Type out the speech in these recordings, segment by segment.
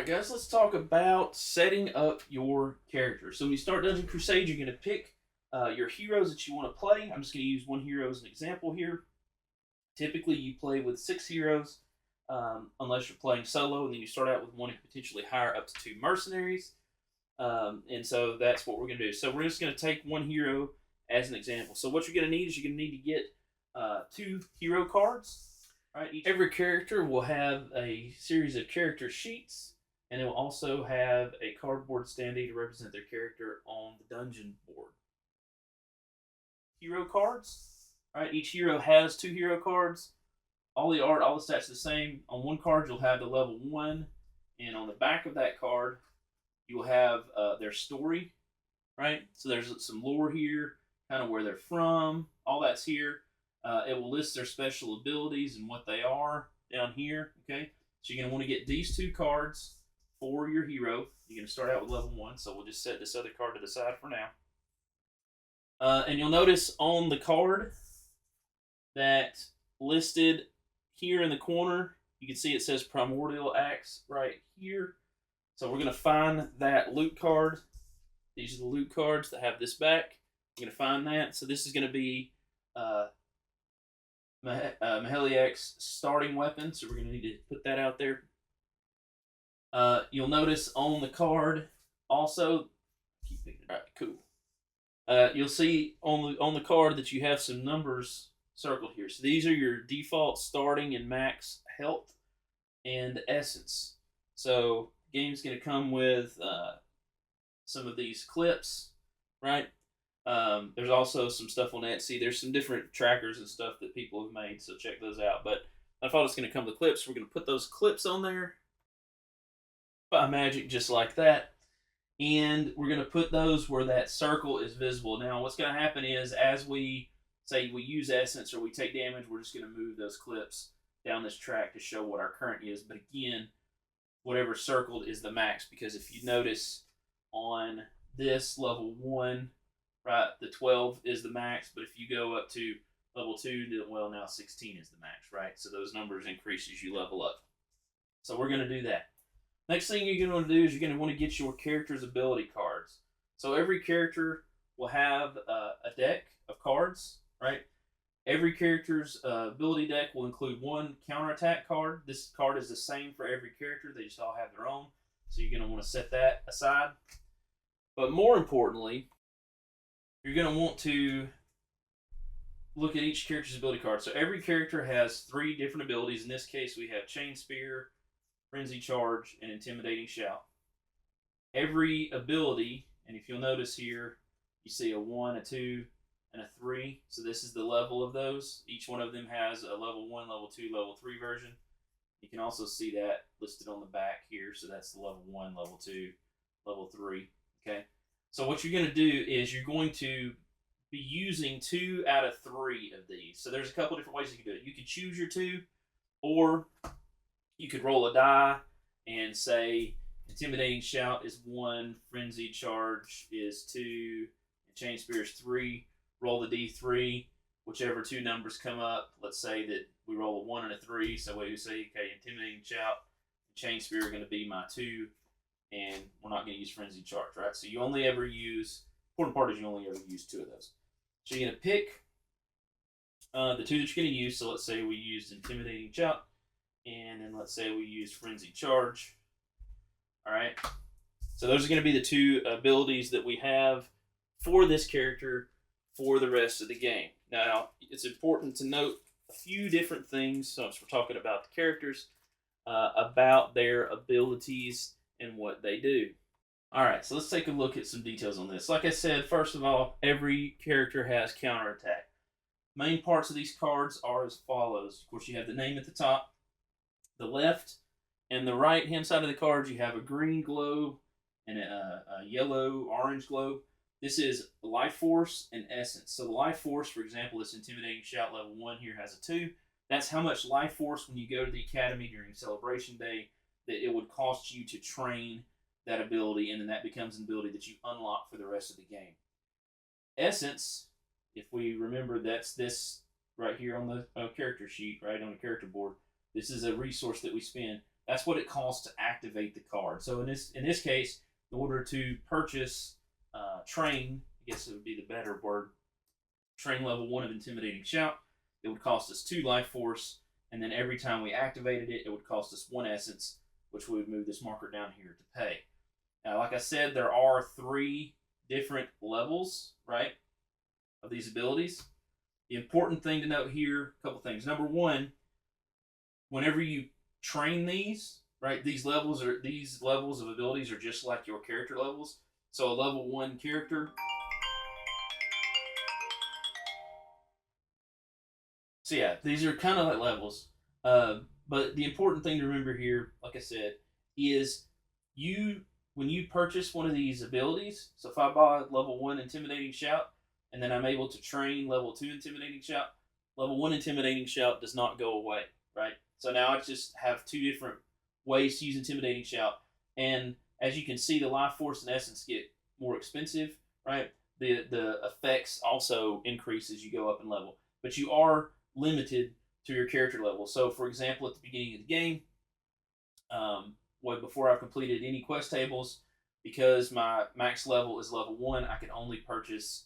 Alright guys, let's talk about setting up your character. So when you start Dungeon Crusade, you're going to pick your heroes that you want to play. I'm just going to use one hero as an example here. Typically you play with 6 heroes, unless you're playing solo, and then you start out with one and potentially hire up to 2 mercenaries. And so that's what we're going to do. So we're just going to take one hero as an example. So what you're going to need is you're going to need to get 2 hero cards. Right, every character will have a series of character sheets, and it will also have a cardboard standee to represent their character on the dungeon board. Hero cards. Right, each hero has 2 hero cards. All the art, all the stats are the same. On one card, you'll have the level 1, and on the back of that card, you will have their story. Right, so there's some lore here, kind of where they're from. All that's here. It will list their special abilities and what they are down here. Okay, so you're going to want to get these 2 cards for your hero. You're going to start out with level 1, so we'll just set this other card to the side for now. And you'll notice on the card that listed here in the corner, you can see it says Primordial Axe right here. So we're going to find that loot card. These are the loot cards that have this back. You're going to find that. So this is going to be Maheliak's starting weapon, so we're going to need to put that out there. You'll notice on the card also, keep picking it up, cool. You'll see on the card that you have some numbers circled here. So these are your default starting and max health and essence. So the game's going to come with some of these clips, right? There's also some stuff on Etsy. There's some different trackers and stuff that people have made, so check those out. But I thought it's going to come with clips. We're going to put those clips on there by magic, just like that. And we're going to put those where that circle is visible. Now, what's going to happen is, as we say we use essence or we take damage, we're just going to move those clips down this track to show what our current is. But again, whatever circled is the max, because if you notice on this level 1, right, the 12 is the max, but if you go up to level 2, well, now 16 is the max, right? So those numbers increase as you level up. So we're going to do that. Next thing you're going to want to do is you're going to want to get your character's ability cards. So every character will have a deck of cards, right? Every character's ability deck will include 1 counterattack card. This card is the same for every character. They just all have their own. So you're going to want to set that aside. But more importantly, you're going to want to look at each character's ability card. So every character has 3 different abilities. In this case, we have Chain Spear, Frenzy Charge, and Intimidating Shout. Every ability, and if you'll notice here, you see a 1, a 2, and a 3. So this is the level of those. Each one of them has a level 1, level 2, level 3 version. You can also see that listed on the back here. So that's the level 1, level 2, level 3. Okay. So what you're going to do is you're going to be using 2 out of 3 of these. So there's a couple different ways you can do it. You could choose your 2, or you could roll a die and say Intimidating Shout is 1, Frenzy Charge is 2, and Chain Spear is 3. Roll the D3, whichever 2 numbers come up. Let's say that we roll a 1 and a 3, so we say, okay, Intimidating Shout and Chain Spear are going to be my 2. And we're not going to use Frenzy Charge, right? So you only ever use, important part is you only ever use 2 of those. So you're going to pick the 2 that you're going to use. So let's say we used Intimidating Shout, and then let's say we use Frenzy Charge. All right. So those are going to be the 2 abilities that we have for this character for the rest of the game. Now, it's important to note a few different things, so as we're talking about the characters, about their abilities and what they do. Alright, so let's take a look at some details on this. Like I said, first of all, every character has counterattack. Main parts of these cards are as follows. Of course, you have the name at the top. The left and the right hand side of the cards, you have a green globe and a yellow, orange globe. This is life force and essence. So the life force, for example, this Intimidating Shout level 1 here has a 2. That's how much life force when you go to the academy during Celebration Day that it would cost you to train that ability, and then that becomes an ability that you unlock for the rest of the game. Essence, if we remember, that's this right here on the character sheet, right on the character board. This is a resource that we spend. That's what it costs to activate the card. So in this case, in order to purchase train, I guess it would be the better word, train level 1 of Intimidating Shout, it would cost us 2 life force, and then every time we activated it, it would cost us 1 essence, which we would move this marker down here to pay. Now, like I said, there are 3 different levels, right, of these abilities. The important thing to note here, a couple things. Number 1, whenever you train these, right, these levels of abilities are just like your character levels. So a level 1 character. So yeah, these are kind of like levels. But the important thing to remember here, like I said, is you when you purchase one of these abilities. So if I buy level 1 Intimidating Shout, and then I'm able to train level 2 Intimidating Shout, level 1 Intimidating Shout does not go away, right? So now I just have 2 different ways to use Intimidating Shout, and as you can see, the life force and essence get more expensive, right? The effects also increase as you go up in level, but you are limited to your character level. So, for example, at the beginning of the game, before I've completed any quest tables, because my max level is level 1, I can only purchase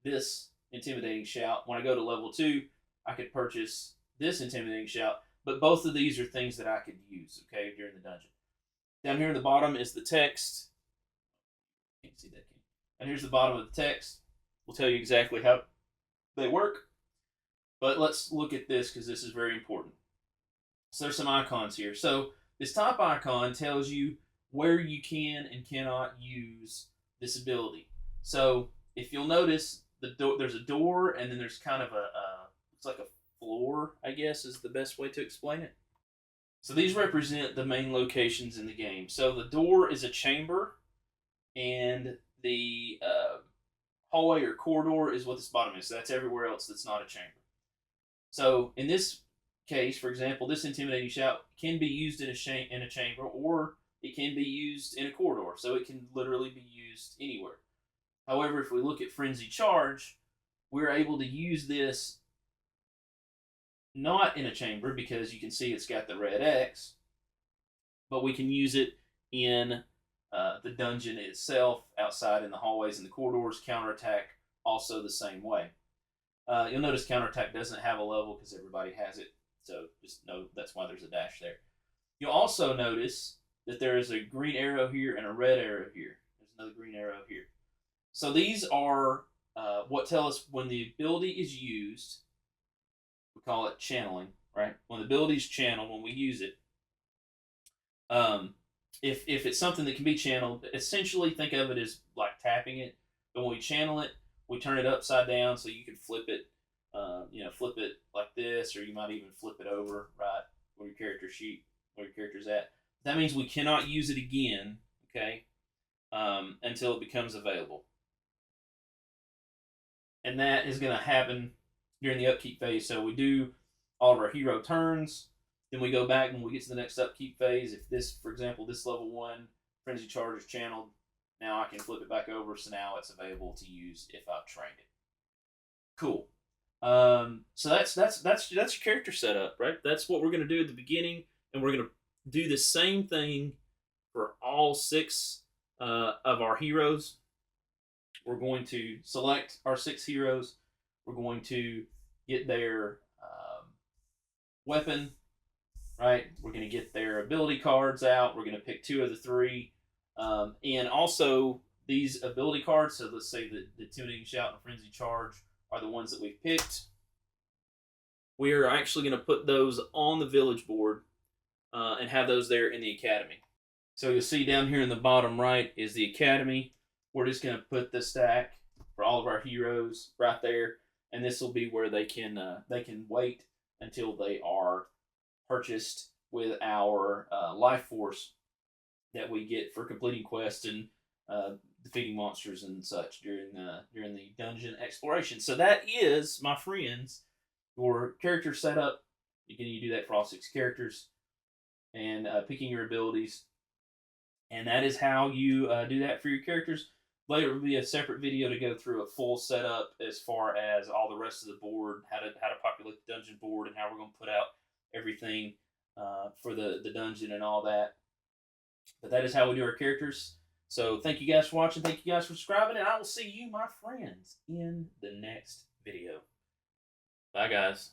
this Intimidating Shout. When I go to level 2, I could purchase this Intimidating Shout, but both of these are things that I could use, okay, during the dungeon. Down here in the bottom is the text. Can't see that. And here's the bottom of the text. We'll tell you exactly how they work. But let's look at this because this is very important. So there's some icons here. So this top icon tells you where you can and cannot use this ability. So if you'll notice, there's a door, and then there's kind of looks like a floor, I guess is the best way to explain it. So these represent the main locations in the game. So the door is a chamber, and the hallway or corridor is what this bottom is. So that's everywhere else that's not a chamber. So in this case, for example, this Intimidating Shout can be used in a chamber, or it can be used in a corridor. So it can literally be used anywhere. However, if we look at Frenzy Charge, we're able to use this not in a chamber because you can see it's got the red X, but we can use it in the dungeon itself, outside in the hallways and the corridors. Counterattack also the same way. You'll notice counterattack doesn't have a level because everybody has it, so just know that's why there's a dash there. You'll also notice that there is a green arrow here and a red arrow here. There's another green arrow here. So these are what tell us when the ability is used. We call it channeling, right? When the ability is channeled, when we use it, if it's something that can be channeled, essentially think of it as like tapping it. But when we channel it, we turn it upside down so you can flip it, flip it like this, or you might even flip it over, right, where your character sheet, where your character's at. That means we cannot use it again, okay, until it becomes available. And that is going to happen during the upkeep phase. So we do all of our hero turns, then we go back when we get to the next upkeep phase. If this, for example, this level 1 Frenzy Charge is channeled, now I can flip it back over, so now it's available to use if I've trained it. Cool. So that's your character setup, right? That's what we're going to do at the beginning, and we're going to do the same thing for all 6 of our heroes. We're going to select our 6 heroes. We're going to get their weapon, right? We're going to get their ability cards out. We're going to pick 2 of the 3. And also, these ability cards, so let's say the Intimidating Shout and Frenzy Charge are the ones that we've picked. We are actually going to put those on the village board and have those there in the academy. So you'll see down here in the bottom right is the academy. We're just going to put the stack for all of our heroes right there, and this will be where they can wait until they are purchased with our life force that we get for completing quests and defeating monsters and such during the dungeon exploration. So that is, my friends, your character setup. Again, you do that for all 6 characters, and picking your abilities, and that is how you do that for your characters. Later will be a separate video to go through a full setup as far as all the rest of the board, how to populate the dungeon board, and how we're going to put out everything for the dungeon and all that. But that is how we do our characters. So thank you guys for watching. Thank you guys for subscribing. And I will see you, my friends, in the next video. Bye, guys.